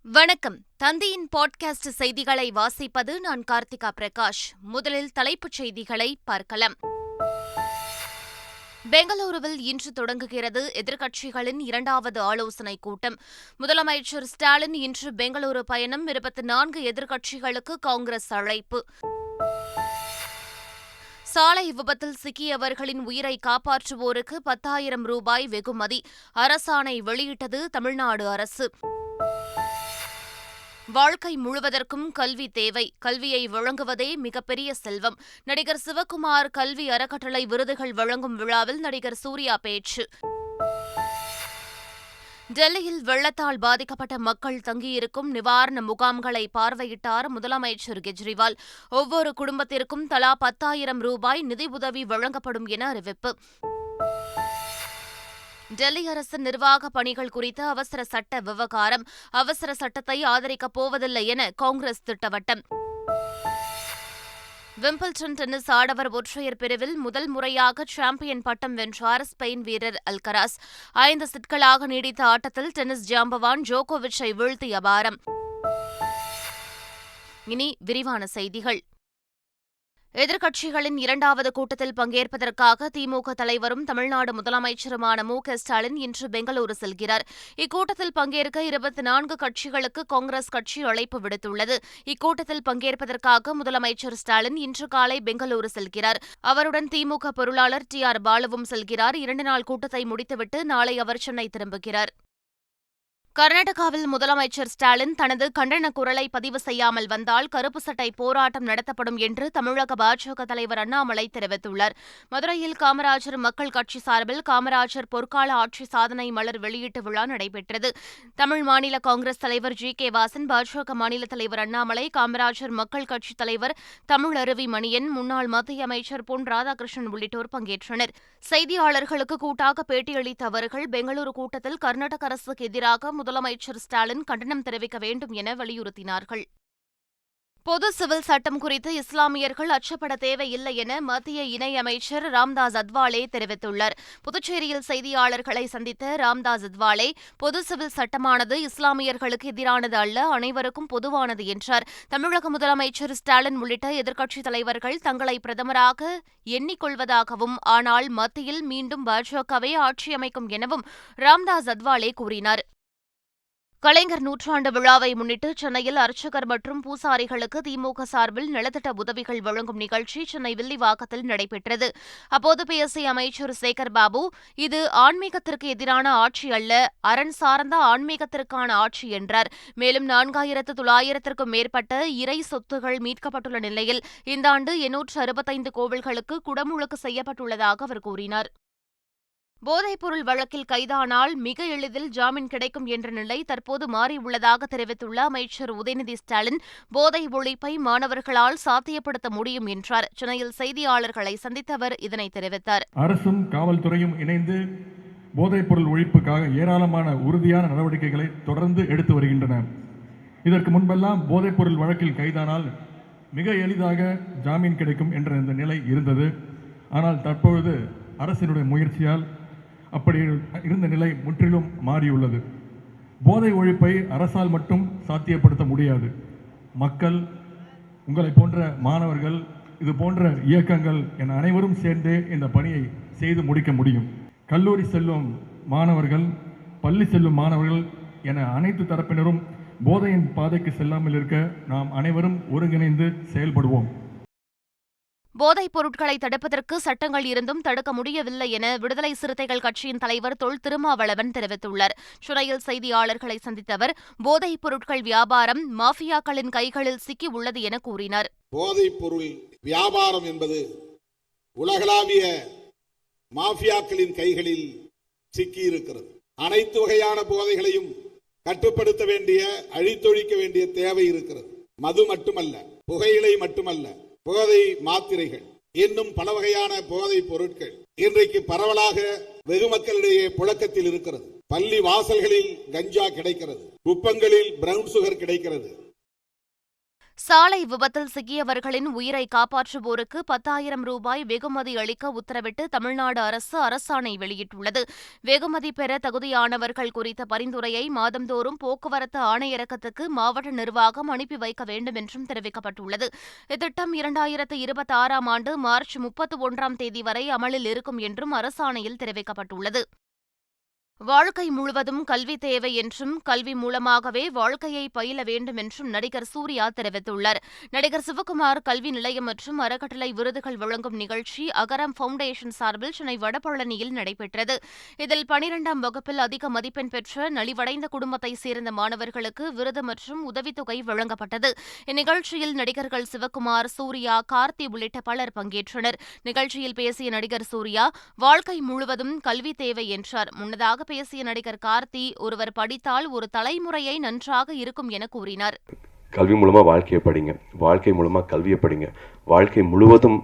வணக்கம். தந்தியின் பாட்காஸ்ட் செய்திகளை வாசிப்பது நான் கார்த்திகா பிரகாஷ். முதலில் தலைப்புச் செய்திகளை பார்க்கலாம். பெங்களூருவில் இன்று தொடங்குகிறது எதிர்க்கட்சிகளின் இரண்டாவது ஆலோசனைக் கூட்டம். முதலமைச்சர் ஸ்டாலின் இன்று பெங்களூரு பயணம். 24 எதிர்க்கட்சிகளுக்கு காங்கிரஸ் அழைப்பு. சாலை விபத்தில் சிக்கியவர்களின் உயிரை காப்பாற்றுவோருக்கு 10,000 ரூபாய் வெகுமதி. அரசாணை வெளியிட்டது தமிழ்நாடு அரசு. வாழ்க்கை முழுவதற்கும் கல்வி தேவை. கல்வியை வழங்குவதே மிகப்பெரிய செல்வம். நடிகர் சிவகுமார் கல்வி அறக்கட்டளை விருதுகள் வழங்கும் விழாவில் நடிகர் சூர்யா பேச்சு. டெல்லியில் வெள்ளத்தால் பாதிக்கப்பட்ட மக்கள் தங்கியிருக்கும் நிவாரண முகாம்களை பார்வையிட்டார் முதலமைச்சர் கெஜ்ரிவால். ஒவ்வொரு குடும்பத்திற்கும் தலா 10,000 ரூபாய் நிதி உதவி வழங்கப்படும் என அறிவிப்பு. டெல்லி அரசின் நிர்வாக பணிகள் குறித்த அவசர சட்ட விவகாரம். அவசர சட்டத்தை ஆதரிக்கப் போவதில்லை என காங்கிரஸ் திட்டவட்டம். விம்பிள்டன் டென்னிஸ் ஆடவர் ஒற்றையர் பிரிவில் முதல் முறையாக சாம்பியன் பட்டம் வென்றார் ஸ்பெயின் வீரர் அல்கராஸ். 5 செட்களாக நீடித்த ஆட்டத்தில் டென்னிஸ் ஜாம்பவான் ஜோகோவிச்சை வீழ்த்தி அபாரம். இனி விரிவான செய்திகள். எதிர்க்கட்சிகளின் இரண்டாவது கூட்டத்தில் பங்கேற்பதற்காக திமுக தலைவரும் தமிழ்நாடு முதலமைச்சருமான மு.க.ஸ்டாலின் இன்று பெங்களூரு செல்கிறார். இக்கூட்டத்தில் பங்கேற்க 24 கட்சிகளுக்கு காங்கிரஸ் கட்சி அழைப்பு விடுத்துள்ளது. இக்கூட்டத்தில் பங்கேற்பதற்காக முதலமைச்சர் ஸ்டாலின் இன்று காலை பெங்களூரு செல்கிறார். அவருடன் திமுக பொருளாளர் டி.ஆர். பாலுவும் செல்கிறார். 2 நாள் கூட்டத்தை முடித்துவிட்டு நாளை அவர் சென்னை திரும்புகிறார். கர்நாடகாவில் முதலமைச்சர் ஸ்டாலின் தனது கண்டன குரலை பதிவு செய்யாமல் வந்தால் கருப்பு சட்டை போராட்டம் நடத்தப்படும் என்று தமிழக பாஜக தலைவர் அண்ணாமலை தெரிவித்துள்ளார். மதுரையில் காமராஜர் மக்கள் கட்சி சார்பில் காமராஜர் பொற்கால ஆட்சி சாதனை மலர் வெளியீட்டு விழா நடைபெற்றது. தமிழ் மாநில காங்கிரஸ் தலைவர் ஜி.கே. வாசன், பாஜக மாநில தலைவர் அண்ணாமலை, காமராஜர் மக்கள் கட்சித் தலைவர் தமிழருவி மணியன், முன்னாள் மத்திய அமைச்சர் பொன் ராதாகிருஷ்ணன் உள்ளிட்டோர் பங்கேற்றனர். செய்தியாளர்களுக்கு கூட்டாக பேட்டியளித்த அவர்கள் பெங்களூரு கூட்டத்தில் கர்நாடக அரசுக்கு எதிராக முதலமைச்சர் ஸ்டாலின் கண்டனம் தெரிவிக்க வேண்டும் என வலியுறுத்தினார்கள். பொது சிவில் சட்டம் குறித்து இஸ்லாமியர்கள் அச்சப்பட தேவையில்லை என மத்திய இணையமைச்சர் ராம்தாஸ் அத்வாலே தெரிவித்துள்ளார். புதுச்சேரியில் செய்தியாளர்களை சந்தித்த ராம்தாஸ் அத்வாலே, பொது சிவில் சட்டமானது இஸ்லாமியர்களுக்கு எதிரானது அல்ல, அனைவருக்கும் பொதுவானது என்றார். தமிழக முதலமைச்சர் ஸ்டாலின் உள்ளிட்ட எதிர்க்கட்சித் தலைவர்கள் தங்களை பிரதமராக எண்ணிக்கொள்வதாகவும், ஆனால் மத்தியில் மீண்டும் பாஜகவே ஆட்சி அமைக்கும் எனவும் ராம்தாஸ் அத்வாலே கூறினார். கலைஞர் நூற்றாண்டு விழாவை முன்னிட்டு சென்னையில் அர்ச்சகர் மற்றும் பூசாரிகளுக்கு திமுக சார்பில் நலத்திட்ட உதவிகள் வழங்கும் நிகழ்ச்சி சென்னை வில்லிவாக்கத்தில் நடைபெற்றது. அப்போது பேசிய அமைச்சர் சேகர் பாபு, இது ஆன்மீகத்திற்கு எதிரான ஆட்சி அல்ல, அரண் சார்ந்த ஆன்மீகத்திற்கான ஆட்சி என்றார். மேலும் 4,900க்கும் மேற்பட்ட இறை சொத்துகள் மீட்கப்பட்டுள்ள நிலையில் இந்த ஆண்டு 865 கோவில்களுக்கு குடமுழுக்கு செய்யப்பட்டுள்ளதாக அவர் கூறினார். போதைப்பொருள் வழக்கில் கைதானால் மிக எளிதில் ஜாமீன் கிடைக்கும் என்ற நிலை தற்போது மாறியுள்ளதாக தெரிவித்துள்ள அமைச்சர் உதயநிதி ஸ்டாலின், போதை ஒழிப்பை மாணவர்களால் சாத்தியப்படுத்த முடியும் என்றார். சென்னையில் செய்தியாளர்களை சந்தித்த அவர் இதனை தெரிவித்தார். அரசும் காவல்துறையும் இணைந்து போதைப்பொருள் ஒழிப்புக்காக ஏராளமான உறுதியான நடவடிக்கைகளை தொடர்ந்து எடுத்து வருகின்றன. இதற்கு முன்பெல்லாம் போதைப்பொருள் வழக்கில் கைதானால் மிக எளிதாக ஜாமீன் கிடைக்கும் என்ற இந்த நிலை இருந்தது. ஆனால் தற்பொழுது அரசினுடைய முயற்சியால் அப்படி இருந்த நிலை முற்றிலும் மாறியுள்ளது. போதை ஒழிப்பை அரசால் மட்டும் சாத்தியப்படுத்த முடியாது. மக்கள், உங்களை போன்ற மாணவர்கள், இது போன்ற இயக்கங்கள் என அனைவரும் சேர்ந்தே இந்த பணியை செய்து முடிக்க முடியும். கல்லூரி செல்லும் மாணவர்கள், பள்ளி செல்லும் மாணவர்கள் என அனைத்து தரப்பினரும் போதையின் பாதைக்கு செல்லாமல் இருக்க நாம் அனைவரும் ஒருங்கிணைந்து செயல்படுவோம். போதைப் பொருட்களை தடுப்பதற்கு சட்டங்கள் இருந்தும் தடுக்க முடியவில்லை என விடுதலை சிறுத்தைகள் கட்சியின் தலைவர் தொல் திருமாவளவன் தெரிவித்துள்ளார். சென்னையில் செய்தியாளர்களை சந்தித்த அவர், போதைப் பொருட்கள் வியாபாரம் மாஃபியாக்களின் கைகளில் சிக்கி உள்ளது என கூறினார். போதைப் பொருள் வியாபாரம் என்பது உலகளாவிய மாஃபியாக்களின் கைகளில் சிக்கியிருக்கிறது. அனைத்து வகையான போதைகளையும் கட்டுப்படுத்த வேண்டிய, அழித்தொழிக்க வேண்டிய தேவை இருக்கிறது. மது மட்டுமல்ல, புகையிலை மட்டுமல்ல, போதை மாத்திரைகள், இன்னும் பல வகையான போதை பொருட்கள் இன்றைக்கு பரவலாக வெகு மக்களிடையே புழக்கத்தில் இருக்கிறது. பள்ளி வாசல்களில் கஞ்சா கிடைக்கிறது, குப்பங்களில் பிரவுன் சுகர் கிடைக்கிறது. சாலை விபத்தில் சிக்கியவர்களின் உயிரை காப்பாற்றுவோருக்கு 10,000 ரூபாய் வெகுமதி அளிக்க உத்தரவிட்டு தமிழ்நாடு அரசு அரசாணை வெளியிட்டுள்ளது. வெகுமதி பெற தகுதியானவர்கள் குறித்த பரிந்துரையை மாதந்தோறும் போக்குவரத்து ஆணையரகத்துக்கு மாவட்ட நிர்வாகம் அனுப்பி வைக்க வேண்டும் என்றும் தெரிவிக்கப்பட்டுள்ளது. இத்திட்டம் 2026ஆம் ஆண்டு மார்ச் 31ஆம் தேதி வரை அமலில் இருக்கும் என்றும் அரசாணையில் தெரிவிக்கப்பட்டுள்ளது. வாழ்க்கை முழுவதும் கல்வி தேவை என்றும் கல்வி மூலமாகவே வாழ்க்கையை பயில வேண்டும் என்றும் நடிகர் சூர்யா தெரிவித்துள்ளார். நடிகர் சிவகுமார் கல்வி நிலையம் மற்றும் அறக்கட்டளை விருதுகள் வழங்கும் நிகழ்ச்சி அகரம் ஃபவுண்டேஷன் சார்பில் சென்னை வடபழனியில் நடைபெற்றது. இதில் 12ஆம் வகுப்பில் அதிக மதிப்பெண் பெற்ற நலிவடைந்த குடும்பத்தைச் சேர்ந்த மாணவர்களுக்கு விருது மற்றும் உதவித்தொகை வழங்கப்பட்டது. இந்நிகழ்ச்சியில் நடிகர்கள் சிவகுமார், சூர்யா, கார்த்தி உள்ளிட்ட பலர் பங்கேற்றனர். நிகழ்ச்சியில் பேசிய நடிகர் சூர்யா வாழ்க்கை முழுவதும் கல்வி தேவை என்றார். முன்னதாக பேசிய நடிகர் கார்த்தி ஒருவர் படித்தால் ஒரு தலைமுறையை நன்றாக இருக்கும் என கூறினார். கல்வி மூலமா வாழ்க்கையை படிங்க, வாழ்க்கை மூலமா கல்வியை படிங்க, வாழ்க்கை முழுவதும்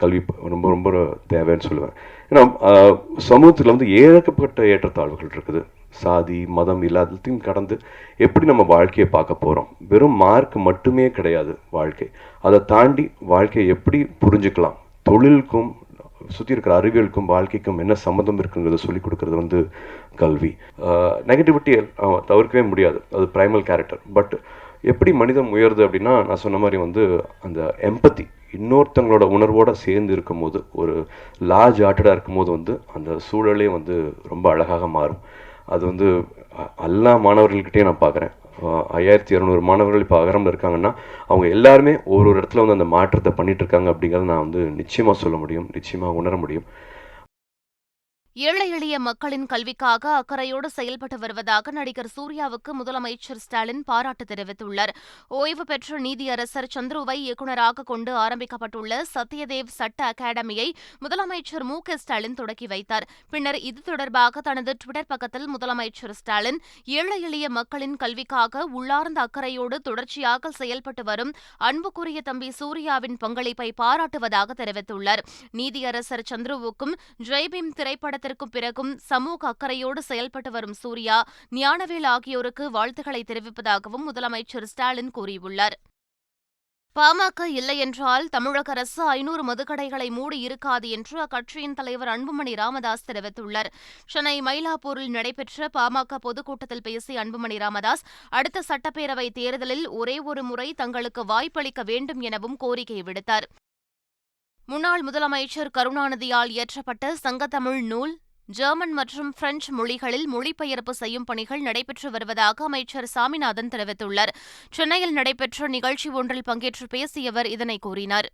கல்வி ரொம்ப ரொம்ப தேவைன்னு சொல்லுவேன். ஏன்னா சமூகத்தில் ஏகப்பட்ட ஏற்றத்தாழ்வுகள் இருக்குது. சாதி மதம் எல்லாத்தையும் கடந்து எப்படி நம்ம வாழ்க்கையை பார்க்க போகிறோம். வெறும் மார்க் மட்டுமே கிடையாது வாழ்க்கை. அதை தாண்டி வாழ்க்கையை எப்படி புரிஞ்சுக்கலாம், தொழிலுக்கும் சுற்றி இருக்கிற அறிவியலுக்கும் வாழ்க்கைக்கும் என்ன சம்மந்தம் இருக்குங்கிறத சொல்லிக் கொடுக்கறது கல்வி. நெகட்டிவிட்டி தவிர்க்கவே முடியாது, அது பிரைமல் கேரக்டர். பட் எப்படி மனிதம் உயருது அப்படின்னா, நான் சொன்ன மாதிரி அந்த எம்பத்தி, இன்னொருத்தங்களோட உணர்வோடு சேர்ந்து இருக்கும்போது, ஒரு லார்ஜ் ஹார்ட்டடாக இருக்கும்போது அந்த சூழலே ரொம்ப அழகாக மாறும். அது எல்லா மாணவர்கள்கிட்டையும் நான் பார்க்குறேன். 5200 மாணவர்கள் இப்போ அகரம்ல இருக்காங்கன்னா அவங்க எல்லாருமே ஒரு இடத்துல அந்த மாற்றத்தை பண்ணிட்டு இருக்காங்க அப்படிங்கிறத நான் நிச்சயமாக சொல்ல முடியும், நிச்சயமாக உணர முடியும். ஏழை எளிய மக்களின் கல்விக்காக அக்கறையோடு செயல்பட்டு வருவதாக நடிகர் சூர்யாவுக்கு முதலமைச்சர் ஸ்டாலின் பாராட்டு தெரிவித்துள்ளார். ஓய்வு பெற்ற நீதியரசர் சந்துருவை இயக்குநராக கொண்டு ஆரம்பிக்கப்பட்டுள்ள சத்யதேவ் சட்ட அகாடமியை முதலமைச்சர் மு.க.ஸ்டாலின் தொடக்கி வைத்தார். பின்னர் இது தொடர்பாக தனது டுவிட்டர் பக்கத்தில் முதலமைச்சர் ஸ்டாலின் ஏழை எளிய மக்களின் கல்விக்காக உள்ளார்ந்த அக்கறையோடு தொடர்ச்சியாக செயல்பட்டு வரும் அன்புக்குரிய தம்பி சூர்யாவின் பங்களிப்பை பாராட்டுவதாக தெரிவித்துள்ளார். நீதியரசர் சந்துருவுக்கும் ஜெய்பீம் திரைப்படத்திற்கு பிறகும் சமூக அக்கறையோடு செயல்பட்டு வரும் சூர்யா, ஞானவேல் ஆகியோருக்கு வாழ்த்துக்களை தெரிவிப்பதாகவும் முதலமைச்சர் ஸ்டாலின் கூறியுள்ளார். பாமக இல்லையென்றால் தமிழக அரசு 500 மதுக்கடைகளை மூடி இருக்காது என்று அக்கட்சியின் தலைவர் அன்புமணி ராமதாஸ் தெரிவித்துள்ளார். சென்னை மயிலாப்பூரில் நடைபெற்ற பாமக பொதுக்கூட்டத்தில் பேசிய அன்புமணி ராமதாஸ், அடுத்த சட்டப்பேரவைத் தேர்தலில் ஒரே ஒரு முறை தங்களுக்கு வாய்ப்பளிக்க வேண்டும் எனவும் கோரிக்கை விடுத்தார். முன்னாள் முதலமைச்சர் கருணாநிதியால் இயற்றப்பட்ட சங்கத்தமிழ் நூல் ஜெர்மன் மற்றும் பிரெஞ்சு மொழிகளில் மொழிபெயர்ப்பு செய்யும் பணிகள் நடைபெற்று வருவதாக அமைச்சர் சாமிநாதன் தெரிவித்துள்ளார். சென்னையில் நடைபெற்ற நிகழ்ச்சி ஒன்றில் பங்கேற்று பேசிய அவர் இதனை கூறினார்.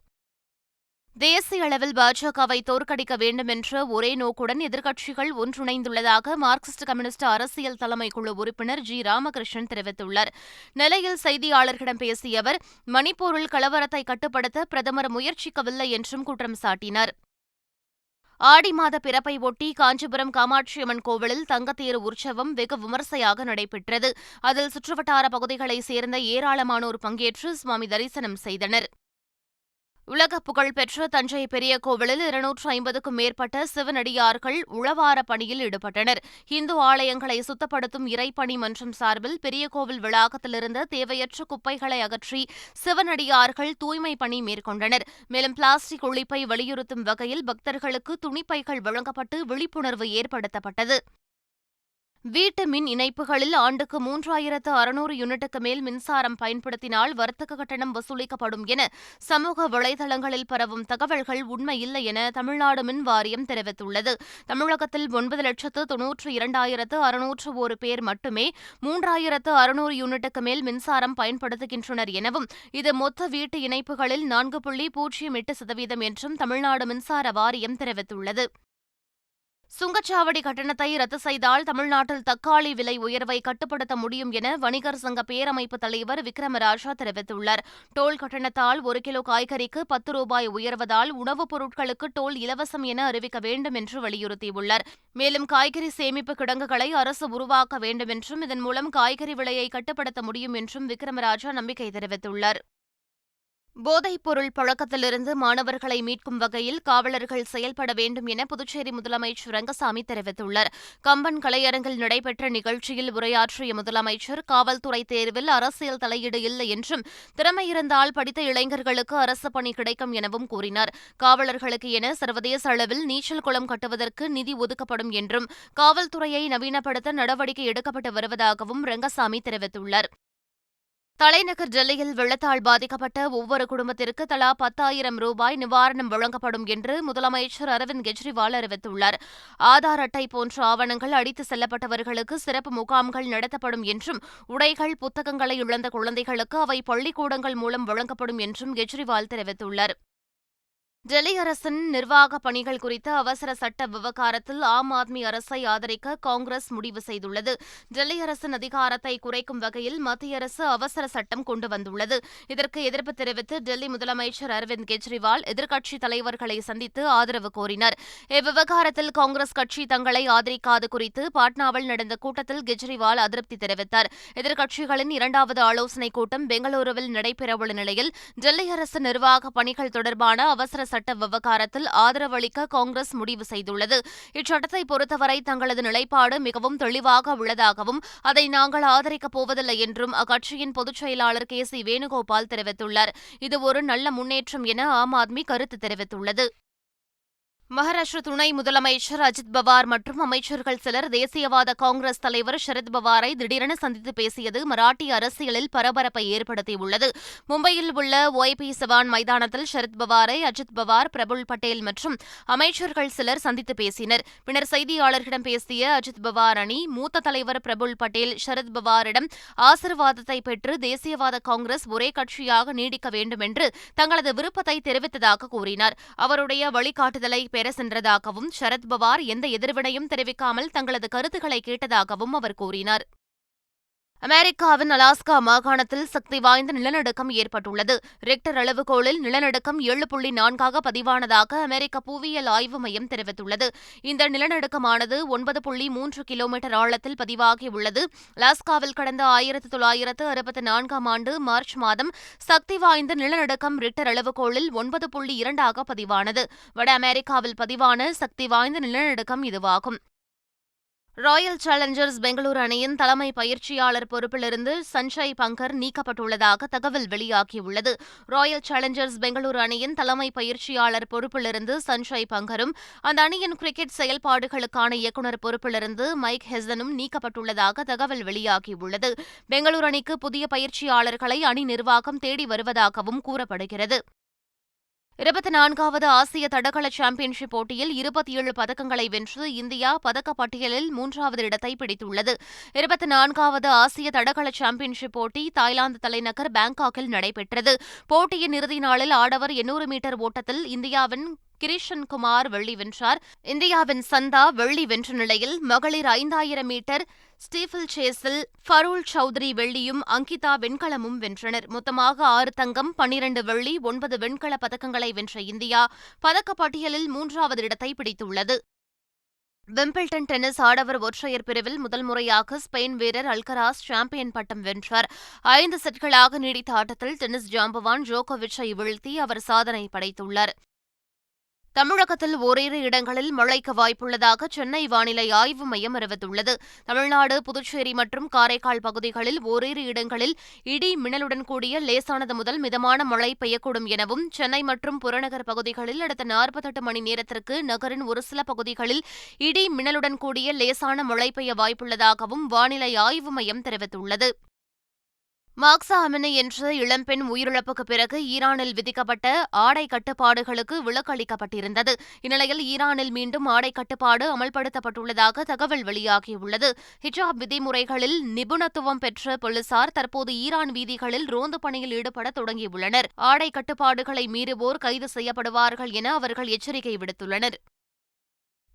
தேசிய அளவில் பாஜகவை தோற்கடிக்க வேண்டும் என்ற ஒரே நோக்குடன் எதிர்க்கட்சிகள் ஒன்றிணைந்துள்ளதாக மார்க்சிஸ்ட் கம்யூனிஸ்ட் அரசியல் தலைமை குழு உறுப்பினர் ஜி. ராமகிருஷ்ணன் தெரிவித்துள்ளார். நெல்லையில் செய்தியாளர்களிடம் பேசிய அவர், மணிப்பூரில் கலவரத்தை கட்டுப்படுத்த பிரதமர் முயற்சிக்கவில்லை என்றும் குற்றம் சாட்டினார். ஆடி மாத பிறப்பை ஒட்டி காஞ்சிபுரம் காமாட்சியம்மன் கோவிலில் தங்கத்தேர் உற்சவம் வெகு விமர்சையாக நடைபெற்றது. அதில் சுற்றுவட்டார பகுதிகளைச் சேர்ந்த ஏராளமானோர் பங்கேற்று சுவாமி தரிசனம் செய்தனர். உலக புகழ்பெற்ற தஞ்சை பெரிய கோவிலில் 250க்கும் மேற்பட்ட சிவனடியார்கள் உழவார பணியில் ஈடுபட்டனர். இந்து ஆலயங்களை சுத்தப்படுத்தும் இறைப்பணி மன்றம் சார்பில் பெரிய கோவில் வளாகத்திலிருந்த தேவையற்ற குப்பைகளை அகற்றி சிவனடியார்கள் தூய்மை பணி மேற்கொண்டனர். மேலும் பிளாஸ்டிக் ஒழிப்பை வலியுறுத்தும் வகையில் பக்தர்களுக்கு துணிப்பைகள் வழங்கப்பட்டு விழிப்புணர்வு ஏற்படுத்தப்பட்டது. வீட்டு மின் இணைப்புகளில் ஆண்டுக்கு 3600 யூனிட்டுக்கு மேல் மின்சாரம் பயன்படுத்தினால் வர்த்தக கட்டணம் வசூலிக்கப்படும் என சமூக வலைதளங்களில் பரவும் தகவல்கள் உண்மையில்லை என தமிழ்நாடு மின் வாரியம் தெரிவித்துள்ளது. தமிழகத்தில் 9,92,601 பேர் மட்டுமே 3600 யூனிட்டுக்கு மேல் மின்சாரம் பயன்படுத்துகின்றனர் எனவும், இது மொத்த வீட்டு இணைப்புகளில் 4.08% என்றும் தமிழ்நாடு மின்சார வாரியம் தெரிவித்துள்ளது. சுங்கச்சாவடி கட்டணத்தை ரத்து செய்தால் தமிழ்நாட்டில் தக்காளி விலை உயர்வை கட்டுப்படுத்த முடியும் என வணிகர் சங்க பேரமைப்பு தலைவர் விக்ரமராஜா தெரிவித்துள்ளார். டோல் கட்டணத்தால் 1 கிலோ காய்கறிக்கு 10 ரூபாய் உயர்வதால் உணவுப் பொருட்களுக்கு டோல் இலவசம் என அறிவிக்க வேண்டும் என்று வலியுறுத்தியுள்ளார். மேலும் காய்கறி சேமிப்பு கிடங்குகளை அரசு உருவாக்க வேண்டும் என்றும், இதன் மூலம் காய்கறி விலையை கட்டுப்படுத்த முடியும் என்றும் விக்ரமராஜா நம்பிக்கை தெரிவித்துள்ளார். போதைப்பொருள் பழக்கத்திலிருந்து மாணவர்களை மீட்கும் வகையில் காவலர்கள் செயல்பட வேண்டும் என புதுச்சேரி முதலமைச்சர் ரங்கசாமி தெரிவித்துள்ளார். கம்பன் கலையரங்கில் நடைபெற்ற நிகழ்ச்சியில் உரையாற்றிய முதலமைச்சர், காவல்துறை தேர்வில் அரசியல் தலையீடு இல்லை என்றும், திறமை இருந்தால் படித்த இளைஞர்களுக்கு அரசு பணி கிடைக்கும் எனவும் கூறினார். காவலர்களுக்கு என சர்வதேச அளவில் நீச்சல் குளம் கட்டுவதற்கு நிதி ஒதுக்கப்படும் என்றும், காவல்துறையை நவீனப்படுத்த நடவடிக்கை எடுக்கப்பட்டு வருவதாகவும் ரங்கசாமி தெரிவித்துள்ளார். தலைநகர் டெல்லியில் வெள்ளத்தால் பாதிக்கப்பட்ட ஒவ்வொரு குடும்பத்திற்கு தலா 10,000 ரூபாய் நிவாரணம் வழங்கப்படும் என்று முதலமைச்சர் அரவிந்த் கெஜ்ரிவால் அறிவித்துள்ளார். ஆதார் அட்டை போன்ற ஆவணங்கள் அடித்து செல்லப்பட்டவர்களுக்கு சிறப்பு முகாம்கள் நடத்தப்படும் என்றும், உடைகள், புத்தகங்களை இழந்த குழந்தைகளுக்கு அவை பள்ளிக்கூடங்கள் மூலம் வழங்கப்படும் என்றும் கெஜ்ரிவால் தெரிவித்துள்ளார். டெல்லி அரசின் நிர்வாக பணிகள் குறித்த அவசர சட்ட விவகாரத்தில் ஆம் ஆத்மி அரசை ஆதரிக்க காங்கிரஸ் முடிவு செய்துள்ளது. டெல்லி அரசின் அதிகாரத்தை குறைக்கும் வகையில் மத்திய அரசு அவசர சட்டம் கொண்டு வந்துள்ளது. இதற்கு எதிர்ப்பு தெரிவித்து டெல்லி முதலமைச்சர் அரவிந்த் கெஜ்ரிவால் எதிர்க்கட்சித் தலைவர்களை சந்தித்து ஆதரவு கோரினார். இவ்விவகாரத்தில் காங்கிரஸ் கட்சி தங்களை ஆதரிக்காது குறித்து பாட்னாவில் நடந்த கூட்டத்தில் கெஜ்ரிவால் அதிருப்தி தெரிவித்தார். எதிர்க்கட்சிகளின் 2வது ஆலோசனைக் கூட்டம் பெங்களூருவில் நடைபெறவுள்ள நிலையில் டெல்லி அரசு நிர்வாக பணிகள் தொடர்பான அவசர சட்ட விவகாரத்தில் ஆதரவு அளிக்க காங்கிரஸ் முடிவு செய்துள்ளது. இச்சட்டத்தை பொறுத்தவரை தங்களது நிலைப்பாடு மிகவும் தெளிவாக உள்ளதாகவும், அதை நாங்கள் ஆதரிக்கப் போவதில்லை என்றும் அக்கட்சியின் பொதுச் செயலாளர் KC வேணுகோபால் தெரிவித்துள்ளார். இது ஒரு நல்ல முன்னேற்றம் என ஆம் ஆத்மி கருத்து தெரிவித்துள்ளது. மகாராஷ்டிர துணை முதலமைச்சர் அஜித் பவார் மற்றும் அமைச்சர்கள் சிலர் தேசியவாத காங்கிரஸ் தலைவர் சரத் பவாரை திடீரென சந்தித்து பேசியது மராட்டிய அரசியலில் பரபரப்பை ஏற்படுத்தியுள்ளது. மும்பையில் உள்ள OP சவான் மைதானத்தில் சரத் பவாரை அஜித் பவார், பிரபுல் பட்டேல் மற்றும் அமைச்சர்கள் சிலர் சந்தித்து பேசினர். பின்னர் செய்தியாளர்களிடம் பேசிய அஜித் பவார் அணி மூத்த தலைவர் பிரபுல் பட்டேல் சரத் பவாரிடம் ஆசீர்வாதத்தை பெற்று தேசியவாத காங்கிரஸ் ஒரே கட்சியாக நீடிக்க வேண்டும் என்று தங்களது விருப்பத்தை தெரிவித்ததாக கூறினார். அவருடைய வழிகாட்டுதலை பெற சென்றதாகவும், சரத் பவார் எந்த எதிர்வினையும் தெரிவிக்காமல் தங்களது கருத்துக்களை கேட்டதாகவும் அவர் கூறினார். அமெரிக்காவின் அலாஸ்கா மாகாணத்தில் சக்தி வாய்ந்த நிலநடுக்கம் ஏற்பட்டுள்ளது. ரிக்டர் அளவுகோலில் நிலநடுக்கம் 7.4 பதிவானதாக அமெரிக்க புவியியல் ஆய்வு மையம் தெரிவித்துள்ளது. இந்த நிலநடுக்கமானது 9.3 கிலோமீட்டர் ஆழத்தில் பதிவாகியுள்ளது. அலாஸ்காவில் கடந்த 1964 ஆண்டு மார்ச் மாதம் சக்தி வாய்ந்த நிலநடுக்கம் ரிக்டர் அளவுகோலில் 9.2 பதிவானது. வட அமெரிக்காவில் பதிவான சக்தி வாய்ந்த நிலநடுக்கம் இதுவாகும். ராயல் சேலஞ்சர்ஸ் பெங்களூரு அணியின் தலைமை பயிற்சியாளர் பொறுப்பிலிருந்து சஞ்சய் பங்கர் நீக்கப்பட்டுள்ளதாக தகவல் வெளியாகியுள்ளது. ராயல் சேலஞ்சர்ஸ் பெங்களூரு அணியின் தலைமை பயிற்சியாளர் பொறுப்பிலிருந்து சஞ்சய் பங்கரும், அந்த அணியின் கிரிக்கெட் செயல்பாடுகளுக்கான இயக்குநர் பொறுப்பிலிருந்து மைக் ஹெசனும் நீக்கப்பட்டுள்ளதாக தகவல் வெளியாகியுள்ளது. பெங்களூரு அணிக்கு புதிய பயிற்சியாளர்களை அணி நிர்வாகம் தேடி வருவதாகவும் கூறப்படுகிறது. 24வது ஆசிய தடகள சாம்பியன்ஷிப் போட்டியில் 27 பதக்கங்களை வென்று இந்தியா பதக்கப்பட்டியலில் 3வது இடத்தை பிடித்துள்ளது. 24வது ஆசிய தடகள சாம்பியன்ஷிப் போட்டி தாய்லாந்து தலைநகர் பாங்காக்கில் நடைபெற்றது. போட்டியின் இறுதி நாளில் ஆடவர் 800 மீட்டர் ஓட்டத்தில் இந்தியாவின் கிரிஷன் குமார் வெள்ளி வென்றார். இந்தியாவின் சந்தா வெள்ளி வென்ற நிலையில் மகளிர் 5000 மீட்டர் ஸ்டீஃபில் சேஸில் ஃபரூல் சௌத்ரி வெள்ளியும் அங்கிதா வெண்கலமும் வென்றனர். மொத்தமாக 6 தங்கம், 12 வெள்ளி, 9 வெண்கல பதக்கங்களை வென்ற இந்தியா பதக்கப்பட்டியலில் 3வது இடத்தை பிடித்துள்ளது. விம்பிள்டன் டென்னிஸ் ஆடவர் ஒற்றையர் பிரிவில் முதல் முறையாக ஸ்பெயின் வீரர் அல்கராஸ் சாம்பியன் பட்டம் வென்றார். 5 செட்களாக நீடித்த ஆட்டத்தில் டென்னிஸ் ஜாம்பவான் ஜோகோவிச்சை வீழ்த்தி அவர் சாதனை படைத்துள்ளார். தமிழகத்தில் ஓரிரு இடங்களில் மழைக்கு வாய்ப்புள்ளதாக சென்னை வானிலை ஆய்வு மையம் அறிவித்துள்ளது. தமிழ்நாடு, புதுச்சேரி மற்றும் காரைக்கால் பகுதிகளில் ஓரிரு இடங்களில் இடி மின்னலுடன் கூடிய லேசானது முதல் மிதமான மழை பெய்யக்கூடும் எனவும், சென்னை மற்றும் புறநகர் பகுதிகளில் அடுத்த 48 மணி நேரத்திற்கு நகரின் ஒரு சில பகுதிகளில் இடி மின்னலுடன் கூடிய லேசான மழை பெய்ய வாய்ப்புள்ளதாகவும் வானிலை ஆய்வு மையம் தெரிவித்துள்ளது. மாக்ஸா அமினி என்ற இளம்பெண் உயிரிழப்புக்கு பிறகு ஈரானில் விதிக்கப்பட்ட ஆடை கட்டுப்பாடுகளுக்கு விலக்கு அளிக்கப்பட்டிருந்தது. இந்நிலையில் ஈரானில் மீண்டும் ஆடை கட்டுப்பாடு அமல்படுத்தப்பட்டுள்ளதாக தகவல் வெளியாகியுள்ளது. ஹிஜாப் விதிமுறைகளில் நிபுணத்துவம் பெற்ற போலீசார் தற்போது ஈரான் வீதிகளில் ரோந்து பணியில் ஈடுபட தொடங்கியுள்ளனர். ஆடை கட்டுப்பாடுகளை மீறுவோர் கைது செய்யப்படுவார்கள் என அவர்கள் எச்சரிக்கை விடுத்துள்ளனர்.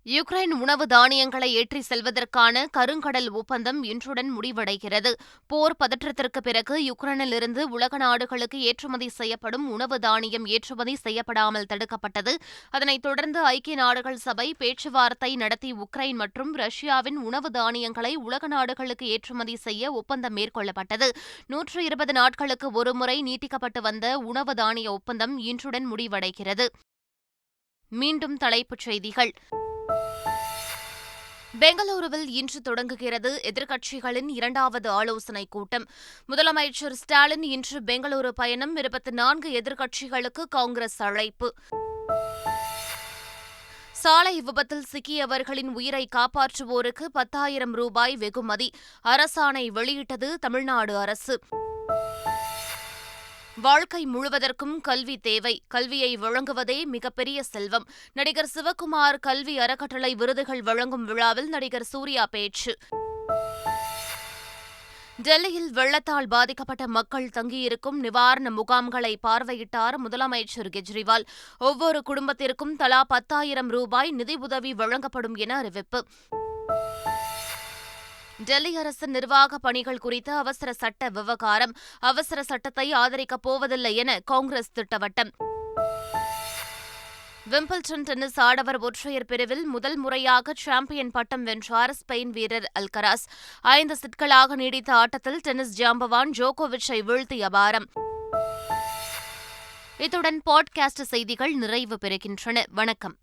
யுக்ரைன் உணவு தானியங்களை ஏற்றி செல்வதற்கான கருங்கடல் ஒப்பந்தம் இன்றுடன் முடிவடைகிறது. போர் பதற்றத்திற்கு பிறகு யுக்ரைனிலிருந்து உலக நாடுகளுக்கு ஏற்றுமதி செய்யப்படும் உணவு தானியம் ஏற்றுமதி செய்யப்படாமல் தடுக்கப்பட்டது. அதனைத் தொடர்ந்து ஐக்கிய நாடுகள் சபை பேச்சுவார்த்தை நடத்தி உக்ரைன் மற்றும் ரஷ்யாவின் உணவு தானியங்களை உலக நாடுகளுக்கு ஏற்றுமதி செய்ய ஒப்பந்தம் மேற்கொள்ளப்பட்டது. 120 நாட்களுக்கு ஒருமுறை நீட்டிக்கப்பட்டு வந்த உணவு தானிய ஒப்பந்தம் இன்றுடன் முடிவடைகிறது. மீண்டும் தலைப்புச் செய்திகள். பெங்களூருவில் இன்று தொடங்குகிறது எதிர்க்கட்சிகளின் 2வது ஆலோசனைக் கூட்டம். முதலமைச்சர் ஸ்டாலின் இன்று பெங்களூரு பயணம். 24 எதிர்க்கட்சிகளுக்கு காங்கிரஸ் அழைப்பு. சாலை விபத்தில் சிக்கியவர்களின் உயிரை காப்பாற்றுவோருக்கு 10,000 ரூபாய் வெகுமதி. அரசாணை வெளியிட்டது தமிழ்நாடு அரசு. வாழ்க்கை முழுவதற்கும் கல்வி தேவை. கல்வியை வழங்குவதே மிகப்பெரிய செல்வம். நடிகர் சிவக்குமார் கல்வி அறக்கட்டளை விருதுகள் வழங்கும் விழாவில் நடிகர் சூர்யா பேச்சு. டெல்லியில் வெள்ளத்தால் பாதிக்கப்பட்ட மக்கள் தங்கியிருக்கும் நிவாரண முகாம்களை பார்வையிட்டார் முதலமைச்சர் கெஜ்ரிவால். ஒவ்வொரு குடும்பத்திற்கும் தலா 10,000 ரூபாய் நிதி உதவி வழங்கப்படும் என அறிவிப்பு. டெல்லி அரசின் நிர்வாக பணிகள் குறித்த அவசர சட்ட விவகாரம். அவசர சட்டத்தை ஆதரிக்கப் போவதில்லை என காங்கிரஸ் திட்டவட்டம். விம்பிள்டன் டென்னிஸ் ஆடவர் ஒற்றையர் பிரிவில் முதல் முறையாக சாம்பியன் பட்டம் வென்றார் ஸ்பெயின் வீரர் அல்கராஸ். 5 செட்களாக நீடித்த ஆட்டத்தில் டென்னிஸ் ஜாம்பவான் ஜோகோவிச்சை வீழ்த்தி அபாரம். இத்துடன் பாட்காஸ்ட் செய்திகள் நிறைவு பெறுகின்றன. வணக்கம்.